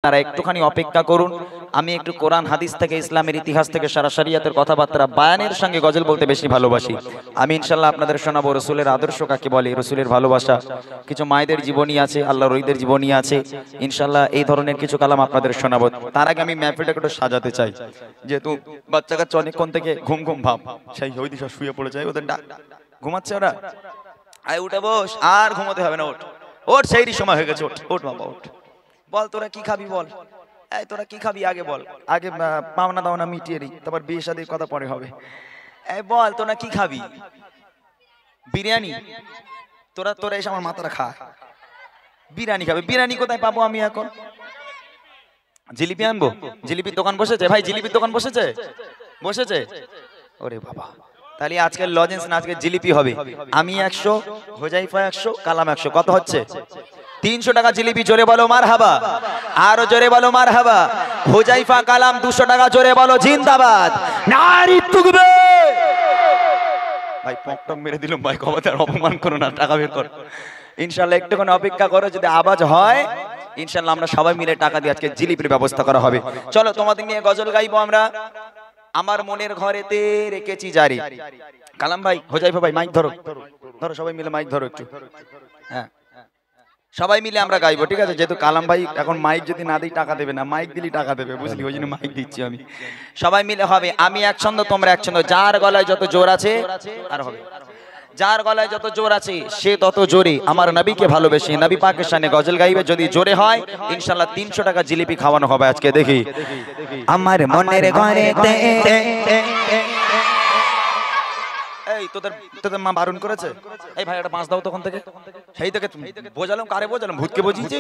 আপনারা একটুখানি অপেক্ষা করুন। আমি একটু কোরআন হাদিস থেকে, ইসলামের ইতিহাস থেকে, সারা শরিয়াতের কথাবার্তা বায়ানের সঙ্গে গজল বলতে বেশি ভালোবাসি। আমি ইনশাল্লাহ আপনাদের শোনাবো রসুলের আদর্শ কাকে বলে, রসুলের ভালোবাসা, কিছু মায়েদের জীবনী আছে, আল্লাহর ওলিদের জীবনী আছে। ইনশাল্লাহ এই ধরনের কিছু কালাম আপনাদের শোনাবো। তার আগে আমি মাহফিলটাকে একটু সাজাতে চাই, যেহেতু বাচ্চা কাচ্চা অনেকক্ষণ থেকে ঘুম ঘুম ভাব, সেই ওই দিশা শুয়ে পড়ে যায়, ওদের ঘুমাচ্ছে ওরা। আয় উঠে বস, আর ঘুমোতে হবে না, ওঠ ওঠ, সেই সময় হয়ে গেছে, ওঠ ওঠ বাবা ওঠ। বল তোরা কি খাবি বল, এই তোরা কি খাবি আগে বল, আগে পাওনা দাওনা মিটিয়ে নি, তারপর বিয়ে শাদীর কথা পরে হবে। এই বল তোরা কি খাবি? বিরিয়ানি? তোরা তোরা এসে আমার মাথাটা খা, বিরিয়ানি খাবে। বিরিয়ানি কোথায় পাবো আমি এখন? জিলিপি আনবো? জিলিপির দোকান বসেছে ভাই, জিলিপির দোকান বসেছে, বসেছে। ওরে বাবা, তাহলে আজকের লজেন্স না, আজকে জিলিপি হবে। আমি 100, হোজাইফা 100, কালাম 100, কত হচ্ছে? 300 টাকা জিলিপি, জোরে বলো মারহাবা, আরো জোরে বলো মারহাবা। হোজাইফা কালাম 200 টাকা, জোরে বলো জিন্দাবাদ, নারী তুকবে। ভাই পকটক মেরে দিলাম ভাই, ক্ষমতার অপমান করো না, টাকা বের কর। ইনশাআল্লাহ একটুখানি অপেক্ষা করো, যদি আওয়াজ হয় ইনশাআল্লাহ আমরা সবাই মিলে টাকা দিয়ে আজকে জিলিপির ব্যবস্থা করা হবে। চলো তোমাদের নিয়ে গজল গাইবো আমরা। আমার মনের ঘরেতে রেখেছি জারি। কালাম ভাই, হোজাইফা ভাই মাইক ধরো, ধরো সবাই মিলে মাইক ধরো একটু। হ্যাঁ সবাই মিলে আমরা গাইবো, ঠিক আছে? যেহেতু কালাম ভাই এখন মাইক যদি না দিই টাকা দেবে না, মাইক দিলি টাকা দেবে, বুঝলি? ওই জন্য মাইক দিচ্ছি আমি। সবাই মিলে হবে, আমি এক ছন্দ তোমরা এক ছন্দ, যার গলায় যত জোর আছে আর হবে, যার গলায় যত জোর আছে সে তত জোরে আমার নবীকে ভালোবেসে নবী পাকের শানে গজল গাইবে। যদি জোরে হয় ইনশাআল্লাহ 300 টাকা জিলিপি খাওয়ানো হবে আজকে। দেখি আমার মনের ঘরেতে, এই তোদের তোদের মা বারণ করেছে? এই ভাই একটা 5 দাও তখন থেকে, সেই থেকে বোঝালাম, কারে বোঝালাম? ভূতকে বুঝিয়েছি।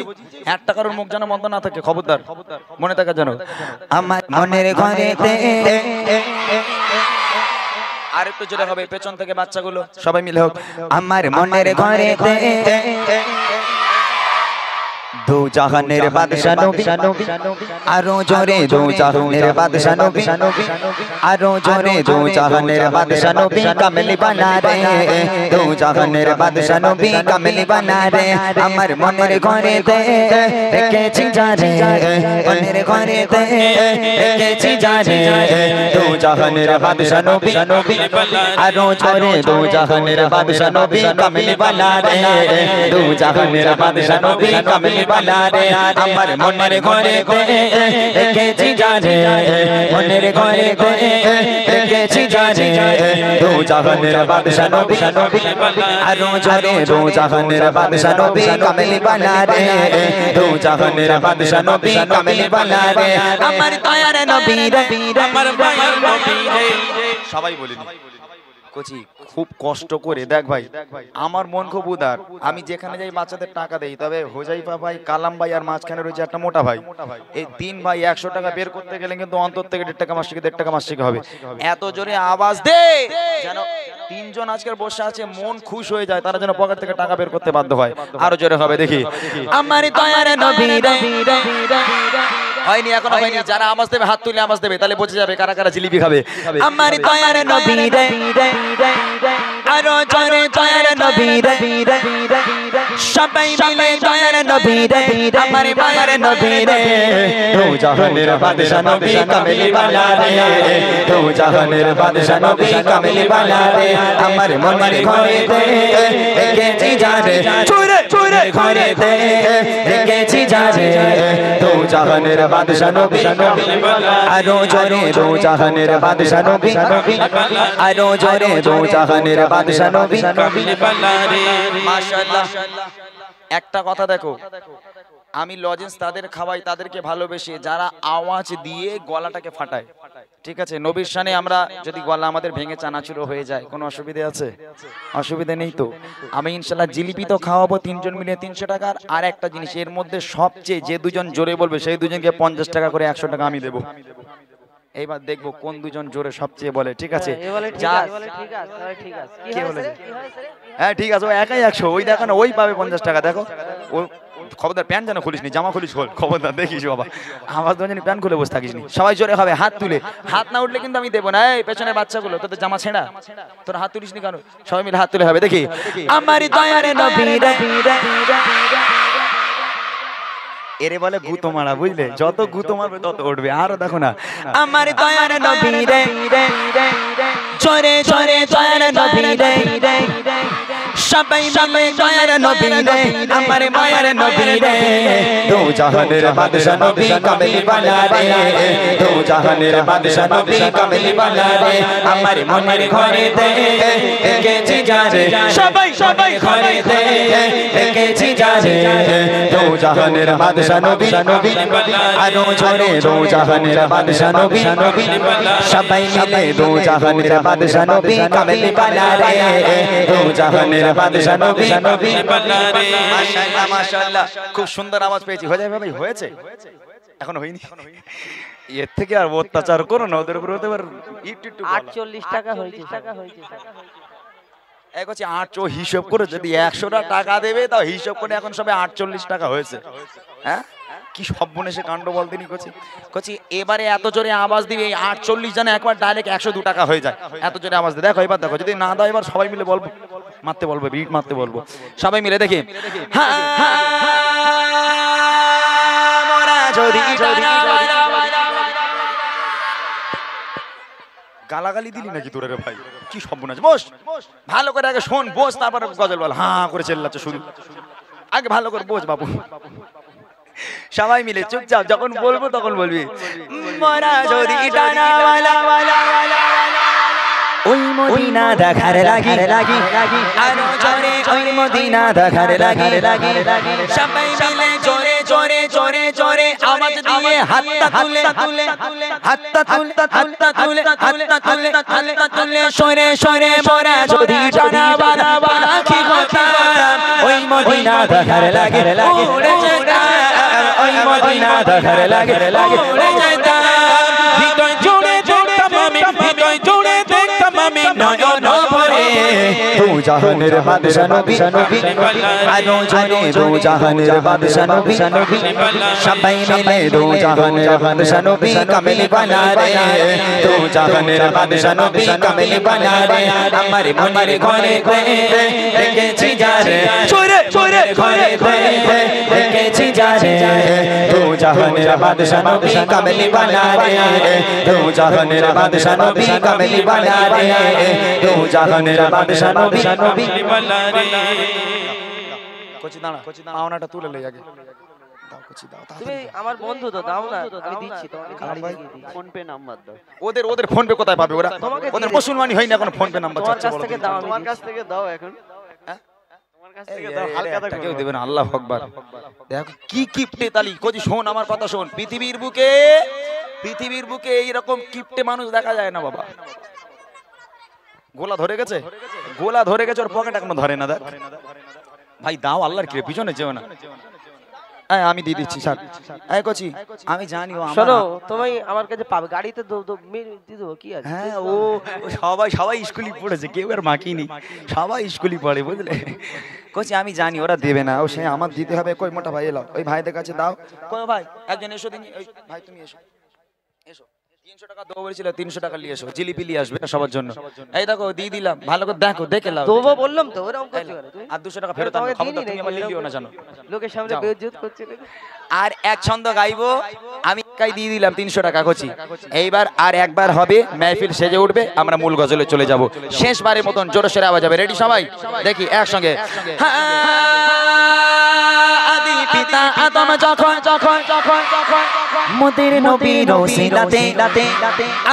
1 টাকার মুখ যেন বন্ধ না থাকে, খবরদার, মনে থাকে যেন। আমার মনের ঘরেতে, আর একটু জোরে হবে পেছন থেকে বাচ্চাগুলো, সবাই মিলে হোক। আমার মনের ঘরেতে দো জাহানের বাদশা নবী, আরো জোরে দো জাহানের বাদশা নবী, আরো জোরে দো জাহানের বাদশা নবী, কামলি বানা রে, দো জাহানের বাদশা নবী কামলি বানা রে। আমার মনের ঘরেতে রেখেছি জারে, মনের ঘরেতে রেখেছি জারে, দো জাহানের বাদশা নবী, আরো জোরে দো জাহানের বাদশা নবী কামলি বানা রে, দো জাহানের বাদশা নবী কামলি বানা রে। আমার মনের ঘরেতে রেখেছি জারে, মনের ঘরেতে রেখেছি জারে, দো জাহানের বাদশা নবী, আরো জোরে দো জাহানের বাদশা নবী কামলি বানা রে, দো জাহানের বাদশা নবী কামলি বানা রে। আমার দয়ার নবী রে, আমার দয়ার নবী রে। সবাই বলিনি কোচি, খুব কষ্ট করে দেখ ভাই, আমার মন খুব উদার। আমি যেখানে যাই বাচ্চাদের টাকা দেই, তবে হোজাইফা ভাই, কালাম ভাই আর মাঝখানে রয়েছে একটা মোটা ভাই, এই 3 ভাই 100 টাকা বের করতে গেলে কিন্তু অন্তর থেকে 1.5 টাকা মাসিকে, 1.5 টাকা মাসিকে হবে। এত জোরে আওয়াজ দে যেন 3 জন আজকের বসে আছে মন খুশ হয়ে যায়, তারা যেন পকেট থেকে টাকা বের করতে বাধ্য হয়। আরো জোরে হবে দেখি, আমার দয়ার নবী রে। হয়নি, এখনো হয়নি। যারা আওয়াজ দেবে হাত তুলে আওয়াজ দেবে, তাহলে বোঝা যাবে কারা কারা জিলিপি খাবে। আমার দয়ার নবী রে, আরো জোরে দয়ার নবী রে, সবাই মিলে দয়ার নবী রে, আমার মায়ের নবী রে, দো জাহানের বাদশা নবী কামলি বানা রে, দো জাহানের বাদশা নবী কামলি বানা রে। আমার মনের ঘরেতে রেখেছি জারে, চুরে চুরে ঘরেতে রেখেছি জারে, দো জাহানের বাদশা নবী, আরো জোরে দো জাহানের বাদশা নবী, আরো জোরে দো জাহানের বাদশা নবী। মাশাআল্লাহ। একটা কথা দেখো, আমি লজেন্স তাদের খাওয়াই, তাদেরকে ভালোবেসে যারা আওয়াজ দিয়ে গলাটাকে ফাটায়, ঠিক আছে? নবীর শানে আমরা যদি গলা আমাদের ভেঙে চানাচুরো হয়ে যায়, কোনো অসুবিধা আছে? অসুবিধা নেই তো। আমি ইনশাল্লাহ জিলিপি তো খাওয়াবো 3 জন মিলে 300 টাকার। আর একটা জিনিস, এর মধ্যে সবচেয়ে যে 2 জন জোরে বলবে সেই 2 জনকে 50 টাকা করে 100 টাকা আমি দেবো। এইবার দেখবো কোন 2 জন জোরে সবচেয়ে বলে, ঠিক আছে? হ্যাঁ ঠিক আছে, ও একাই 100, ওই দেখো না, ওই পাবে 50 টাকা। দেখো ও, খবরদার প্যান্ট যেন খুলিস নি, জামা খুলিস, খবরদার দেখিস বাবা, আমার তো জানি প্যান্ট খুলে বসে থাকিস নি। সবাই জোরে হবে, হাত তুলে, হাত না উঠলে কিন্তু আমি দেবো না। এই পেছনের বাচ্চাগুলো, তোদের জামা ছেঁড়া, তোর হাত তুলিস নি কেন? সবাই মিলে হাত তুলে হবে দেখি, আমার দয়ার নবী রে। এরে বলে গুতো মারা, বুঝলে? যত গুতো মারবে তত উঠবে। আরো দেখো না, আমার দয়ার নবী রে, চরে চরে দয়ার নবী রে, সবাই মিলে দয়ার নবী রে, আমার মায়ার নবী রে, দো জাহানের বাদশা নবী কামলি বালা রে, দো জাহানের বাদশা নবী কামলি বালা রে, আমার মনের ঘরে তে দেখেছি যারে, সবাই সবাই ঘরে তে দেখেছি যারে, দো জাহানের বাদশা নবী আরো জোরে, দো জাহানের বাদশা নবী, সবাই মিলে দো জাহানের বাদশা নবী কামলি বালা রে, দো জাহানের বাদশা নবী বালা রে। মাশাআল্লাহ মাশাআল্লাহ, খুব সুন্দর আওয়াজ পেয়েছি। হয়ে যাবে ভাই? হয়েছে? এখনো হয়নি? এর থেকে আর অত্যাচার করো না ওদের উপর। হতে পারে 48 টাকা হয়েছে। এক হচ্ছে 8 হিসাব করে, যদি 100টা টাকা দেবে তাও হিসাব করে এখন সবে 48 টাকা হয়েছে। হ্যাঁ, কি সর্বনেশে কাণ্ড বলতে নি কচি। এবারে এত জোরে আওয়াজ দিবে, এই 48 জানে একবার ডাইরেক্ট 102 টাকা হয়ে যায়, এত জোরে আওয়াজ দিয়ে। দেখো এবার দেখো, যদি না দাও এবার সবাই মিলে বলবো, মারতে বলবো, বিট মারতে বলবো, সবাই মিলে দেখি। গালাগালি দিলি নাকি তোরে রে ভাই? কি সর্বনাশ। বস, ভালো করে আগে শোন, বস, তারপরে গজল বল। হ্যাঁ করে চেল্লাচ্ছে শুধু, আগে ভালো করে বস বাবু। সবাই মিলে চুপচাপ, যখন বলবো তখন বলবি। মরা যদি ওই মদিনা দেখার লাগি, আরো জোরে ওই মদিনা দেখার লাগি, সবাই মিলে জোরে জোরে জোরে জোরে আওয়াজ দিয়ে হাতটা তুলে, হাতটা তুলে, হাতটা তুলে, হাতটা তুলে, হাতটা তুলে, সরে সরে মরা যদি টানা বানা পাখি কথা, ওই মদিনা দেখার লাগে, উড়ে যেতাম, ওই মদিনা দেখার লাগে, উড়ে যেতাম, হৃদয় জুড়ে দেখতাম আমি, হৃদয় জুড়ে দেখতাম আমি, নয়ন ভরে দো জাহানের বাদশা নবী, আরো জোরে দো জাহানের বাদশা নবী, সবাই মিলে দো জাহানের বাদশা নবী কামলি বালা রে, দো জাহানের বাদশা নবী কামলি বালা রে, আমার মনের ঘরে দেখেছি যারে, চোরে চোরে ঘরে দেখেছি যারে, দো জাহানের বাদশা নবী কামলি বালা রে, দো জাহানের বাদশা নবী কামলি বালা রে, দো জাহানের বাদশা নবী বালা রে। কচি দাঁড়া, পাওনাটা তুলে লই আগে। দাও কচি দাও। তুমি আমার বন্ধু তো, দাও না, আমি দিচ্ছি তোমাকে। ফোন পে নাম্বার দাও। ওদের ফোন পে কোথায় পাবে ওরা? ওদের মুসলমানি হয় না এখন ফোন পে নাম্বার চাচ্ছে। তোমার কাছ থেকে দাও, তোমার কাছ থেকে দাও এখন। তোমার কাছ থেকে দাও, হালকা দাও। কেউ দেবে না, আল্লাহু আকবার। দেখো কি কিপটে তালি। কচি শোন আমার কথা শোন, পৃথিবীর বুকে এইরকম কিপটে মানুষ দেখা যায় না বাবা। গোলা ধরে গেছে, ওর পকেট এখনো ধরে না। দেখ ভাই, দাও আল্লাহর কি, পিছনে যেও না। আমি দিয়ে দিচ্ছি স্যার। কচি আমি জানি ও শোনো, তুমি আমার কাছে পাবে, গাড়িতে দিয়ে দেবো, কি আছে? হ্যাঁ, ও সবাই স্কুলে পড়েছে, কেউ আর মাকিনি, সবাই স্কুলে পড়ে, বুঝলে? কচি আমি জানি ওরা দেবে না, ও সে আমার দিতে হবে। কই মোটা ভাই এলো, ওই ভাইদের কাছে দাও। কই ভাই একজন এসো দিন, ভাই তুমি এসো, 300 টাকা দেবো বলেছিল, 300 টাকা নিয়ে এসো, জিলিপি নিয়ে আসবে সবার জন্য। এই দেখো দিয়ে দিলাম, ভালো করে দেখো, দেখে লাও। দেবো বললাম তো, ওরকম করতে পারে। আর 200 টাকা ফেরত আনো, খবরদার তুমি আমার লিলিও না জানো। লোকের সামনে বেইজ্জত করছে। আর এক ছন্দ গাইবো, আমি একাই দিয়ে দিলাম 300 টাকা কচি। এইবার আর একবার হবে, মেহফিল সেজে উঠবে, আমরা মূল গজলে চলে যাব। শেষবারের মতন জোরে সোরে আওয়াজ হবে। রেডি সবাই? দেখি একসঙ্গে। আদি পিতা আদম যখন মোদের নবীর ওসিলাতে,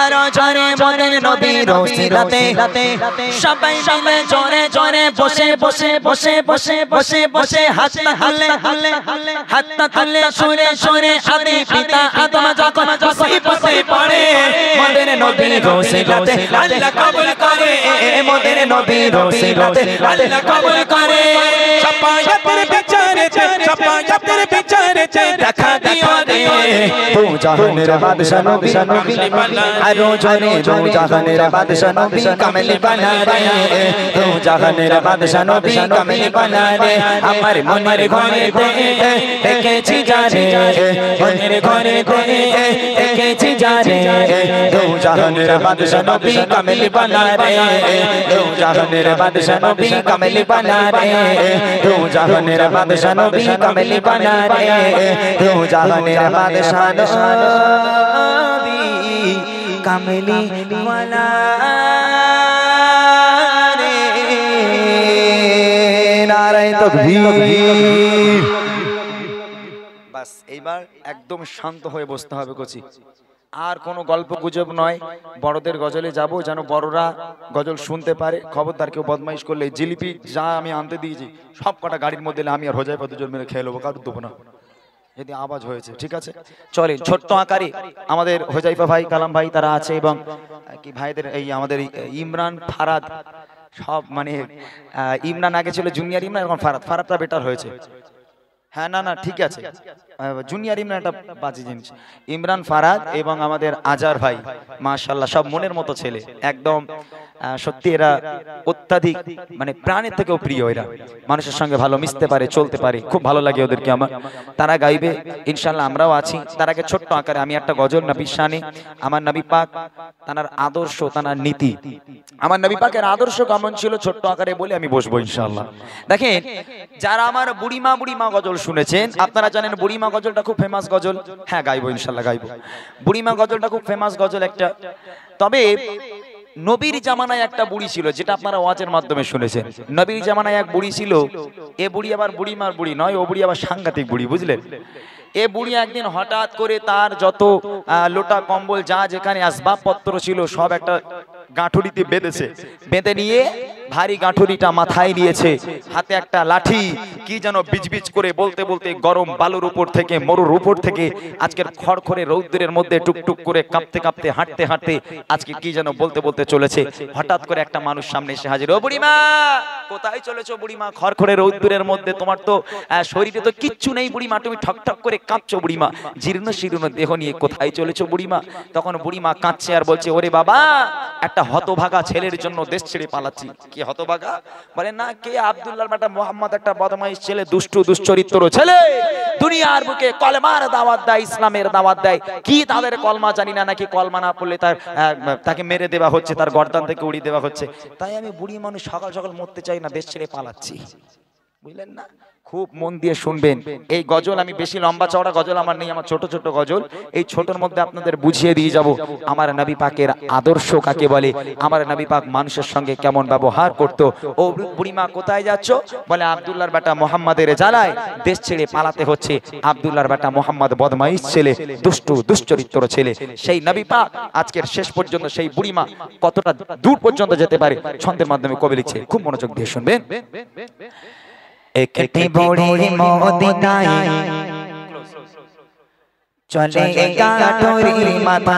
আরো জোরে মোদের নবীর ওসিলাতে, সবাই মিলে জোরে জোরে বসে হাতটা তুলে সুরে সুরে আদি পিতা আদম যখন মুসিবতে পড়ে, মোদের নবীর ওসিলাতে আল্লাহ কবুল করে, মোদের নবীর ওসিলাতে আল্লাহ কবুল করে। শাফায়াতের বিচারে দেখা দিও রে, দো জাহানের বাদশা নবী, আরো জোরে দো জাহানের বাদশা নবী কামলি বালা রে, দো জাহানের বাদশা নবী কামলি বালা রে, আমার মনের ঘরে দেখেছি যারে, মনের ঘরে দেখেছি পেয়েছি যারে দো জাহানের বাদশা নবী কামেলি বানা রে দো জাহানের বাদশা নবী কামেলি বানা রে দো জাহানের বাদশা নবী কামেলি বানা রে দো জাহানের বাদশা নবী কামেলি বানা রে নারায়ে তাকবীর। বাস এইবার একদম শান্ত হয়ে বসতে হবে কচি, আর কোনো গল্প গুজব নয়। বড়দের গজলে যাব যেন বড়রা গজল শুনতে পারে। খবরদার কেউ বদমাইশ করলে জিলিপি যা আমি আনতে দিয়েছি সব কটা গাড়ির মধ্যে আমি আর হোজাই দুজন মেরে খেয়ে নেবো, কারুর দেবো না যদি আওয়াজ হয়েছে, ঠিক আছে? চলে ছোট্ট আকারে আমাদের হোজাইফা ভাই, কালাম ভাই তারা আছে, এবং কি ভাইদের এই আমাদের ইমরান ফারাদ সব, মানে ইমরান আগে ছিল জুনিয়র ইমরান, এখন ফারাদটা বেটার হয়েছে। হ্যাঁ না ঠিক আছে, জুনিয়র ইমরান একটা বাজে জিনিস। ইমরান ফারাদ এবং আমাদের আজার ভাই মাশাআল্লাহ সব মনের মতো ছেলে, একদম সত্যি এরা অত্যাধিক মানে প্রাণের থেকেও প্রিয়। এরা মানুষের সঙ্গে ভালো মিশতে পারে, চলতে পারে, খুব ভালো লাগে ওদেরকে আমার। তারা গাইবে ইনশাআল্লাহ, আমরাও আছি। তার আগে ছোট্ট আকারে আমি একটা গজল নবীর শানে, আমার নবী পাক তার আদর্শ, তার নীতি, আমার নবী পাকের আদর্শ কেমন ছিল ছোট্ট আকারে বলে আমি বসবো ইনশাআল্লাহ। দেখেন যারা আমার বুড়িমা গজল শুনেছেন আপনারা জানেন বুড়িমা গজলটা খুব ফেমাস গজল। হ্যাঁ গাইবো ইনশাআল্লাহ গাইবো। বুড়িমা গজলটা খুব ফেমাস গজল একটা। তবে নবীর জামানায় একটা বুড়ি ছিল, যেটা আপনারা ওয়াজের মাধ্যমে শুনেছেন। নবীর জামানায় এক বুড়ি ছিল, এ বুড়ি আবার বুড়িমার বুড়ি নয়, ও বুড়ি আবার সাংঘাতিক বুড়ি, বুঝলেন? এ বুড়ি একদিন হঠাৎ করে তার যত লোটা কম্বল যা যেখানে আসবাবপত্র ছিল সব একটা গাঁঠুরিতে বেঁধেছে, বেঁধে নিয়ে ভারী গাঁঠুরিটা মাথায় নিয়েছে, হাতে একটা লাঠি, কি যেন বিজবিজ করে বলতে বলতে গরম বালুর উপর থেকে, মরুর উপর থেকে, আজকের খড়খড়ে রৌদ্রের মধ্যে টুকটুক করে কাঁপতে কাঁপতে হাঁটতে হাঁটতে আজকে কি যেন বলতে বলতে চলেছে। হঠাৎ করে একটা মানুষ সামনে এসে হাজির। ও বুড়িমা, কোথায় চলেছো বুড়িমা? খড়খড়ে রৌদ্রের মধ্যে তোমার তো শরীরে তো কিচ্ছু নেই বুড়িমা, তুমি ঠকঠক করে কাঁপছো বুড়িমা, জীর্ণ শীর্ণ দেহ নিয়ে কোথায় চলেছো বুড়িমা? তখন বুড়িমা কাঁদছে আর বলছে, ওরে বাবা, একটা হতভাগা ছেলের জন্য দেশ ছেড়ে পালাচ্ছি। কি হতভাগা? বলে না, কে? আব্দুল্লাহর বেটা মোহাম্মদ, একটা বদমাইশ ছেলে, দুষ্টু দুশ্চরিত্র ছেলে, দুনিয়ার বুকে কলমার দাওয়াত দেয়, ইসলামের দাওয়াত দেয়। কি তাদের কলমা জানি না, নাকি কলমা না পড়লে তাকে মেরে দেওয়া হচ্ছে, তার গর্দান থেকে উড়িয়ে দেওয়া হচ্ছে। তাই আমি বুড়ি মানুষ সকাল সকাল মরতে চাই না, দেশ ছেড়ে পালাচ্ছি। বুঝলেন না? খুব মন দিয়ে শুনবেন এই গজল। আমি বেশি লম্বা চওড়া গজল আমার নেই, আমার ছোট ছোট গজল। এই ছোটর মধ্যে আপনাদের বুঝিয়ে দিয়ে যাব আমার নবী পাকের আদর্শ কাকে বলে, আমার নবী পাক মানুষের সঙ্গে কেমন ব্যবহার করত। ও বুড়িমা কোথায় যাচ্ছ? বলে আব্দুল্লাহর বেটা মোহাম্মদের জ্বালায় দেশ ছেড়ে পালাতে হচ্ছে। আব্দুল্লাহর বেটা মোহাম্মদ বদমাইশ ছেলে, দুষ্টু দুশ্চরিত্র ছেলে। সেই নবী পাক আজকের শেষ পর্যন্ত সেই বুড়িমা কতটা দূর পর্যন্ত যেতে পারে ছন্দের মাধ্যমে কবি লিখছে, খুব মনোযোগ দিয়ে শুনবেন। একটি বুড়ি মদিনায় চলে গাঁঠুরি মাথা,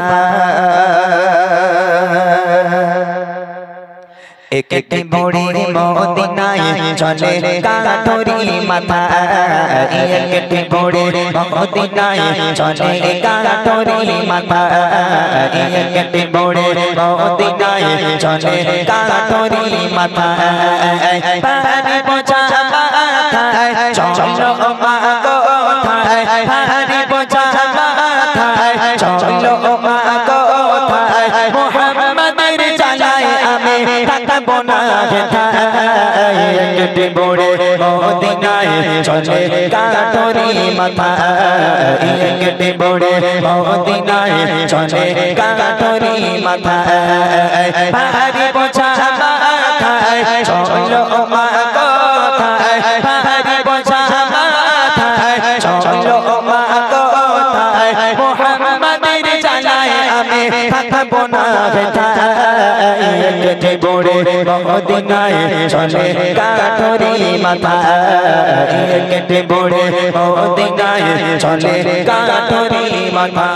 একটি বুড়ি মদিনায় চলে গাঁঠুরি মাথা, একটি বুড়ি মদিনায় চলে গাঁঠুরি মাথা, একটি বুড়ি মদিনায় চলে গাঁঠুরি মাথা, পাহাড়ি বোঝা মাথায় চলো মা কোথায়, পাহাড়ি বোঝা মাথায় চলো মা কোথায়, মুহাম্মাদের জ্বালায় আমি থাকবো না হেথায়, একটি বুড়ি মদিনায় চলে গাঁঠুরি মাথা, একটি বুড়ি মদিনায় চলে গাঁঠুরি মাথা, পাহাড়ি বোঝা মাথায় চলো মা কোথায়, পাহাড়ি বোঝা মাথায় চলো মা কোথায়, মুহাম্মাদের জ্বালায় আমি থাকবো না হেথায়, একটি বুড়ি মদিনায় চলে গাঁঠুরি মাথা, একটি বুড়ি মদিনায় চলে গাঁঠুরি মাথা।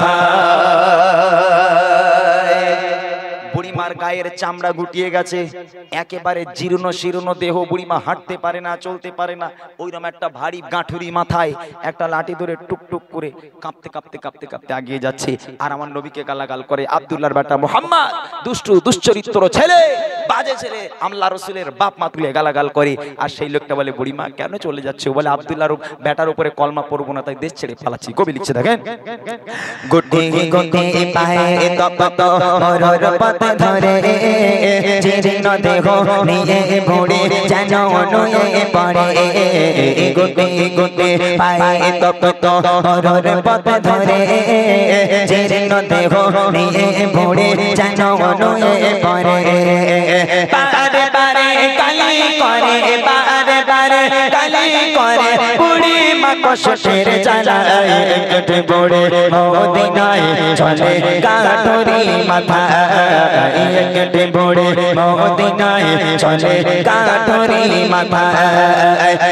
বুড়িমার গায়ের চামড়া গুটিয়ে গেছে, একেবারে জীর্ণ শীর্ণ দেহ, বুড়িমা হাঁটতে পারে না, চলতে পারে না। ওইরকম একটা ভারী গাঁঠুরি মাথায় একটা লাঠি ধরে টুকটুক করে কাঁপতে কাঁপতে কাঁপতে কাঁপতে আগিয়ে যাচ্ছে। আর আমার নবীকে গালাগাল করে, আব্দুল্লাহর বেটা মুহাম্মদ দুষ্টু দুশ্চরিত্র ছেলে, বাজে ছেলে, আমলা রসুলের বাপ মা তুলে গালাগাল করে। আর সেই লোকটা বলে বুড়িমা কেন চলে যাচ্ছে? বলে আব্দুল্লাহর বেটার উপরে কলমা পড়বো না, তাই দেশ ছেড়ে পালাচ্ছি। কবি লিখছে দেখেন, গুটি গুটি পায়ে তপ্ত মরর পথ ধরে জীর্ণ দেহ নিয়ে বুড়ি যেন নুয়ে পড়ে। গুটি গুটি পায়ে তপ্ত মরর পথ ধরে জীর্ণ দেহ নিয়ে বুড়ি যেন নুয়ে পড়ে। বারে বারে কালি করে, বারে বারে কালি করে, বুড়ি মা কষ্টের জ্বালায় কেটে পড়ে মদিনায় চলে কাঠুরি মাথা। কেটে পড়ে মদিনায় চলে কাঠুরি মাথা।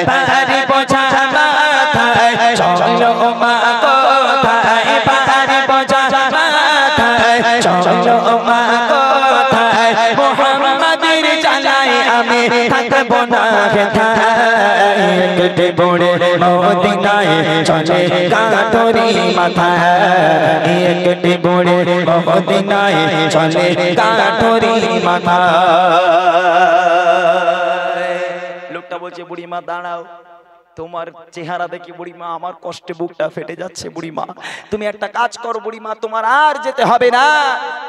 পাহাড়ি বোঝা মাথায় চলো মা কোথায়, পাহাড়ি বোঝা মাথায় চলো মা কোথায়। মোহাম্মদের জ্বালায় আমি থাকবো না হেথায়। কেটে পড়ে মদিনায় চলে কাঠুরি মাথা। কেটে পড়ে মদিনায় চলে কাঠুরি মাথা। লোকটা বলছে বুড়িমা দাঁড়াও, তোমার চেহারা দেখি বুড়িমা আমার কষ্টে বুকটা ফেটে যাচ্ছে। বুড়িমা তুমি একটা কাজ করো, বুড়িমা তোমার আর যেতে হবে না,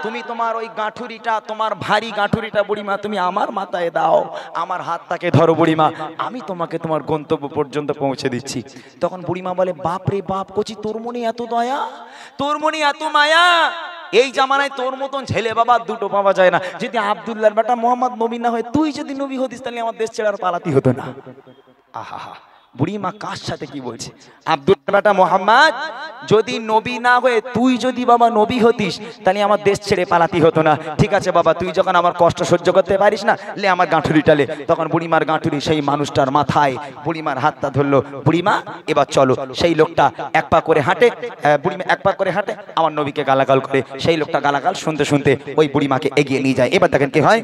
তুমি তোমার ওই গাঁঠুরিটা, তোমার ভারী গাঁঠুরিটা বুড়িমা তুমি আমার মাথায় দাও, আমার হাতটাকে ধরো বুড়িমা, আমি তোমাকে তোমার গন্তব্য পর্যন্ত পৌঁছে দিচ্ছি। তখন বুড়িমা বলে বাপ রে বাপ, কচি তোর মনে এত দয়া, তোর মনে এত মায়া, এই জামানায় তোর মতন ছেলে বাবা দুটো পাওয়া যায় না। যদি আব্দুল্লাহর বেটা মোহাম্মদ নবী না হয়, তুই যদি নবী হতিস তাহলে আমার দেশ ছেড়ে আর পালাতি হতো না। আহা, বুড়িমা কার সাথে কি বলছে? আব্দুল্লাহর বেটা মোহাম্মদ যদি নবী না হয়ে তুই যদি বাবা নবী হতিস তাহলে আমার দেশ ছেড়ে পালাতি হতো না। ঠিক আছে বাবা, তুই যখন আমার কষ্ট সহ্য করতে পারিস না, লে আমার গাঁঠুরিটা লে। তখন বুড়িমার গাঁঠুরি সেই মানুষটার মাথায়, বুড়িমার হাতটা ধরলো। বুড়িমা এবার চলো। সেই লোকটা এক পা করে হাঁটে, বুড়িমা এক পা করে হাঁটে, আমার নবীকে গালাগাল করে। সেই লোকটা গালাগাল শুনতে শুনতে ওই বুড়িমাকে এগিয়ে নিয়ে যায়। এবার দেখেন কি হয়।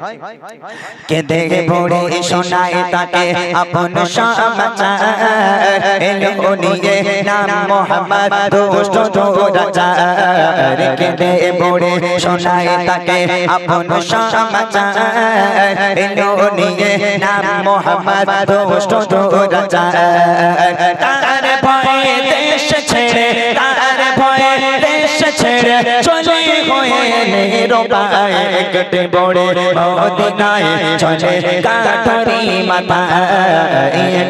কেঁদে বুড়ি শোনায় তাকে আপন সমাচার, এলো নিয়ে নাম মোহাম্মদ দুষ্ট রাজার। কেঁদে বুড়ি শোনায় তাকে আপন সমাচার, এলো নিয়ে নাম মোহাম্মদ দুষ্ট রাজার। তার ভয়ে দেশ ছেড়ে, তার ভয়ে দেশ ছেড়ে চলে হয়ে নিরুপায়। কেটে পড়ে মদিনায় চলে কাঠুরি মাথা।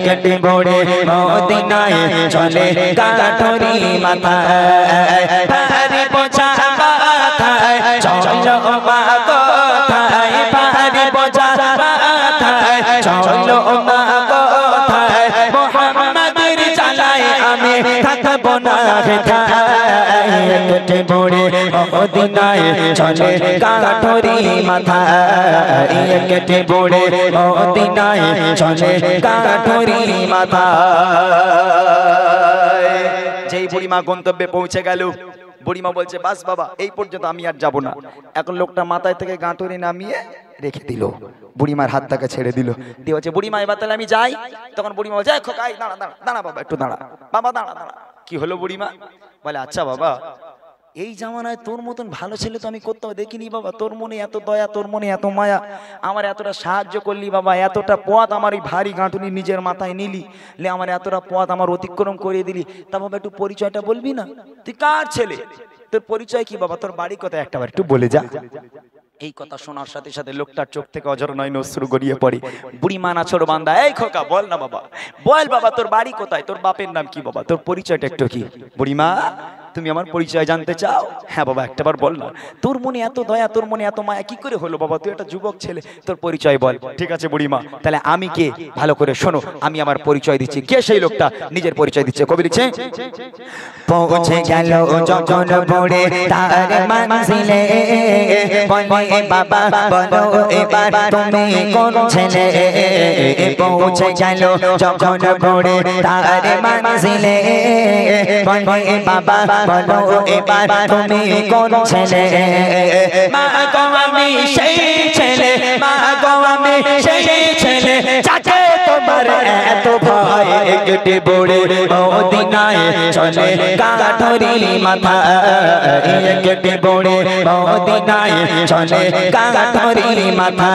কেটে পড়ে মদিনায় চলে কাঠুরি মাথা। পাহাড়ি বোঝা মাথায় চলো মা কোথায়, পাহাড়ি বোঝা মাথায় চলো মা কোথায়। মোহাম্মদের জ্বালায় আমি থাকবো না হেথায়। কেটে পড়ে মদিনায় চলে কাঠুরি মাথা। কেটে পড়ে মদিনায় চলে কাঠুরি মাথা। যেই বুড়িমা গন্তব্যে পৌঁছে গেল, বুড়িমা বলছে বাস বাবা এই পর্যন্ত, আমি আর যাব না। এখন লোকটা মাথায় থেকে গাঁটুরি নামিয়ে রেখে দিল, বুড়িমার হাতটাকে ছেড়ে দিল। দিয়ে বলছে বুড়িমা এবার তাহলে আমি যাই। তখন বুড়িমা বলছে খোকাই দাঁড়া দাঁড়া দাঁড়া বাবা, একটু দাঁড়া বাবা, দাঁড়া দাঁড়া। কি হলো বুড়িমা? বলে আচ্ছা বাবা, এই জামানায় তোর মতন ভালো ছেলে তো আমি কোথাও দেখিনি বাবা। তোর মনে এত দয়া, তোর মনে এত মায়া, আমার এতটা সাহায্য করলি বাবা, এতটা পথ আমার এই ভারী গাঁটুনি নিজের মাথায় নিলি, লে আমার এতটা পথ আমার অতিক্রম করে দিলি। তা বাবা একটু পরিচয়টা বলবি না? তুই কার ছেলে, তোর পরিচয় কি বাবা, তোর বাড়ি কোথায় একটা একটু বলে যা। এই কথা শোনার সাথে সাথে লোকটার চোখ থেকে অঝর নয়ন অশ্রু গড়িয়ে পড়ে। বুড়িমা নাছোড় বান্দা, এই খোকা বল না বাবা, বল বাবা তোর বাড়ি কোথায়, তোর বাপের নাম কি বাবা, তোর পরিচয়টা একটু কি? বুড়িমা তুমি আমার পরিচয় জানতে চাও? হ্যাঁ বাবা একটাবার বল না। তোর মনে এত দয়া, তোর মনে এত মায়া কি করে হলো বাবা? তুই একটা যুবক ছেলে, তোর পরিচয় বল। ঠিক আছে বুড়িমা, তাহলে আমি কে ভালো করে শোনো, আমি আমার পরিচয় দিচ্ছি। কে সেই লোকটা? নিজের পরিচয় দিচ্ছে। কবি লিখছে পৌঁছে গেল যখন বুড়ি তার মঞ্জিলে, বলে বাবা বলো এবার তুমি কোন ছেলে। পৌঁছে গেল যখন বুড়ি তার মঞ্জিলে, বলে বাবা বলো এবার তুমি কোন ছেলে। মা গো আমি সেই ছেলে, মা গো আমি সেই ছেলে, যাকে তোমার এত ভয় একটু বড়ে মদিনায় চলে কাঠরি মাথা একটু বড়ে মদিনায় চলে কাঠরি মাথা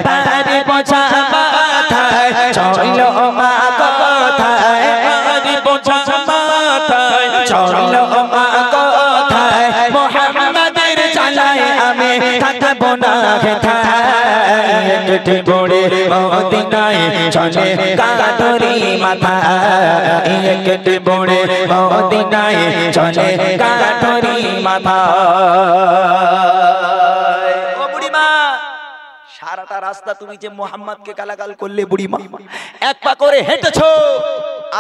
তার বোঝা মাথায় চলো মা কথায় তার বোঝা মাথায় চলো মা কথায় মোহাম্মদের জানায় আমি থাকবো না একটু বড়ে মদিনায় চলে কাঠরি মাথা একটু বড়ে মদিনায় চলে কাঠরি মাথা। ও বুড়িমা, সারাটা রাস্তা তুমি যে মোহাম্মদকে গালাগাল করলে বুড়িমা, এক পা করে হেঁটেছো,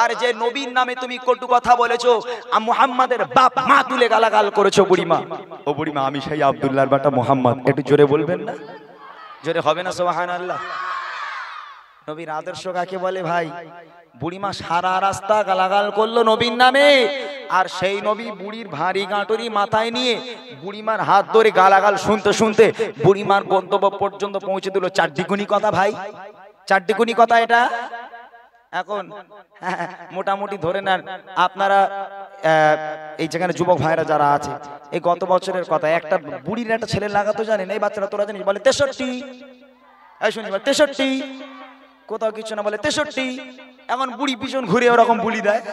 আর যে নবীর নামে তুমি কটু কথা বলেছো, আর মুহাম্মাদের বাপ মা তুলে গালাগাল করেছো বুড়িমা। ও বুড়িমা, আমি সেই আব্দুল্লাহর বেটা মুহাম্মদ, একটু জোরে বলবেন না? জোরে হবে না সুবহানাল্লাহ? নবীর আদর্শ কাকে বলে ভাই? বুড়িমা সারা রাস্তা গালাগাল করলো নবীর নামে, আর সেই নবী বুড়ির ভারী গাঁটরি মাথায় নিয়ে বুড়িমার হাত ধরে গালাগাল শুনতে শুনতে বুড়িমার গন্তব্য পর্যন্ত পৌঁছে দিল। চারদিকুনি কথা ভাই, চারদিকুনি কথা এটা। এখন মোটামুটি ধরে নেন আপনারা, এই যেখানে যুবক ভাইরা যারা আছে, এই গত বছরের কথা, একটা বুড়ির একটা ছেলে লাগাতো জানেন? এই বাচ্চারা তোরা জানিস বলে 63, এই শুনি 63, কোথাও কিছু না বলে 63। এখন বুড়ি পিছন ঘুরে ওরকম বুলি দেয়।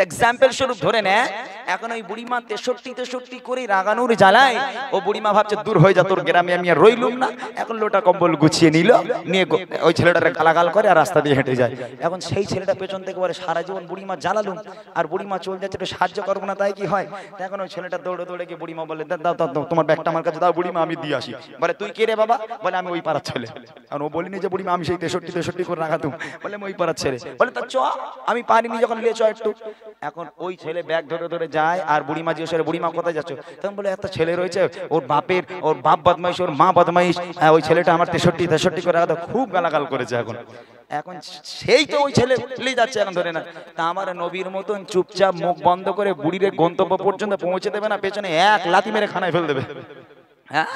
এক্সাম্পল স্বরূপ ধরে নেয়, এখন ওই বুড়িমা 63 করে রাগানোর জ্বালায় ও বুড়িমা ভাবছে দূর হয়ে যা, তোর গ্রামে আমি আর রইলুম না। এখন লোটা কম্বল গুছিয়ে নিল, নিয়ে ওই ছেলেটারে গালাগাল করে আর রাস্তা দিয়ে হেঁটে যায়। এখন সেই ছেলেটা পেছন থেকে বলে সারা জীবন বুড়িমা জ্বালালুম, আর বুড়িমা চলে যাচ্ছে, একটু সাহায্য করবো না, তাই কি হয়? এখন ওই ছেলেটা দৌড়ে দৌড়ে গিয়ে বুড়িমা বলে দাও দাও তোমার ব্যাগটা আমার কাছে দাও বুড়িমা, আমি দিয়ে আসি। বলে তুই কে রে বাবা? বলে আমি ওই পাড়ার ছেলে। আর ও বলিনি যে বুড়িমা আমি সেই 63 করে রাখাতুম, বলে আমি ওই পাড়ার ছেলে। বলে তা চ, আমি পারিনি যখন লিয়ে চ একটু। এখন ওই ছেলে ব্যাগ ধরে ধরে যায়, আর বুড়িমা জিজ্ঞেস করে বুড়িমা কোথায় যাচ্ছ? তখন বলে একটা ছেলে রয়েছে, ওর বাপের, ওর বাপ বদমাইশ, ওর মা বদমাইশ, ওই ছেলেটা আমার 63 করে রাখা, খুব গালাগাল করেছে। এখন এখন সেই তো ওই ছেলে লিয়ে যাচ্ছে, এখন ধরে না। তা আমার নবীর মতন চুপচাপ মুখ বন্ধ করে বুড়ির গন্তব্য পর্যন্ত পৌঁছে দেবে না, পেছনে এক লাথি মেরে খানায় ফেল দেবে? হ্যাঁ,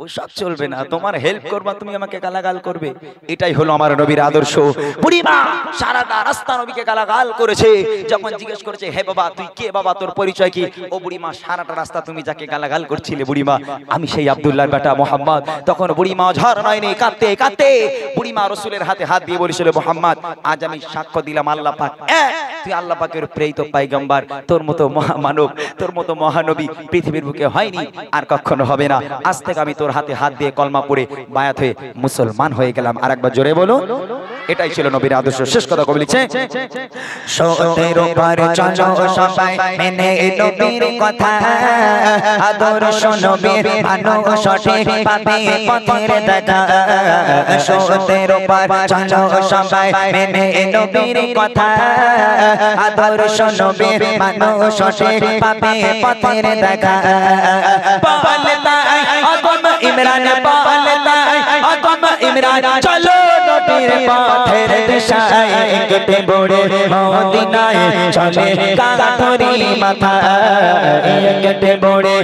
ওই সব চলবে না। তোমার হেল্প করবা, তুমি আমাকে গালাগাল করবে, এটাই হলো আমার নবীর আদর্শ। বুড়িমা সারাটা রাস্তা নবীকে গালাগাল করেছে। যখন জিজ্ঞেস করেছে হে বাবা তুই কে, বাবা তোর পরিচয় কি? ও বুড়িমা সারাটা রাস্তা তুমি যাকে গালাগাল করছিলে বুড়িমা, আমি সেই আব্দুল্লাহর বেটা মুহাম্মদ। তখন বুড়িমা ঝড় নয়নি, কাঁদতে কাঁদতে বুড়িমা রাসূলের হাতে হাত দিয়ে বলেছিল মুহাম্মদ, আজ আমি সাক্ষ্য দিলাম আল্লাহ পাক তুই আল্লাহ পাকের প্রেরিত পয়গম্বর, তোর মতো মহামানব, তোর মতো মহানবী পৃথিবীর বুকে হয়নি, আর কখনো হবে না। আজ থেকে আমি তোর হাতে হাত দিয়ে কলমা পড়ে বায়াত হয়ে মুসলমান হয়ে গেলাম। আরেকবার জোরে বলো। এটাই ছিল নবীর আদর্শ। শেষ কথা কবি লিখছে, সতের উপর চলো সবাই মেনে নবীর কথা, আদর্শ নবীর ভালোবাসে পাবে পথের দেখা। সতের উপর চলো সবাই মেনে নবীর কথা, আদর্শ নবীর ভালোবাসে পাবে পথের দেখা। পালতা আদম ইমরান, পালতা আদম ইমরান, চলো নবীর পথের দিশায় একটু বড়ে মদিনায় চলে কাঠরি মাথা, একটু বড়ে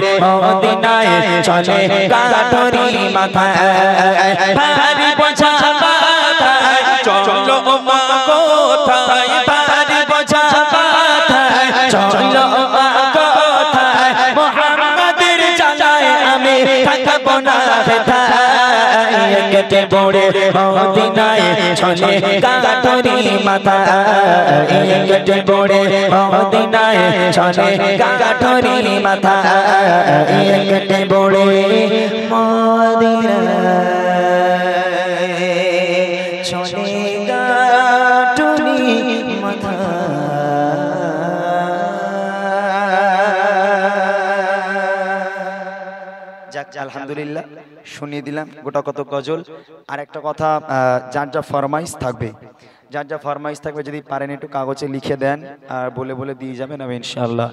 মদিনায় চলে কাঠরি মাথা। ভারী বোঝা মাথায় চলো মা কোথায়, ভারী বোঝা মাথায় চলো মা কোথায়, মুহাম্মাদের জানায় আমি থাকবো না একটু বড়ে মদিনায় চলে কাঠরি মাথা, একটু বড়ে মদিনায় চলে কাঠরি মাথা, একটু বড়ে মদিনায় চলে কাঠরি মাথা। যাক আলহামদুলিল্লাহ, শুনিয়ে দিলাম গোটা কত গজল। আর একটা কথা, যার যা ফরমাইশ থাকবে, যার যা ফরমাইশ থাকবে যদি পারেন একটু কাগজে লিখে দেন আর বলে বলে দিয়ে যাবেন, আমি ইনশাআল্লাহ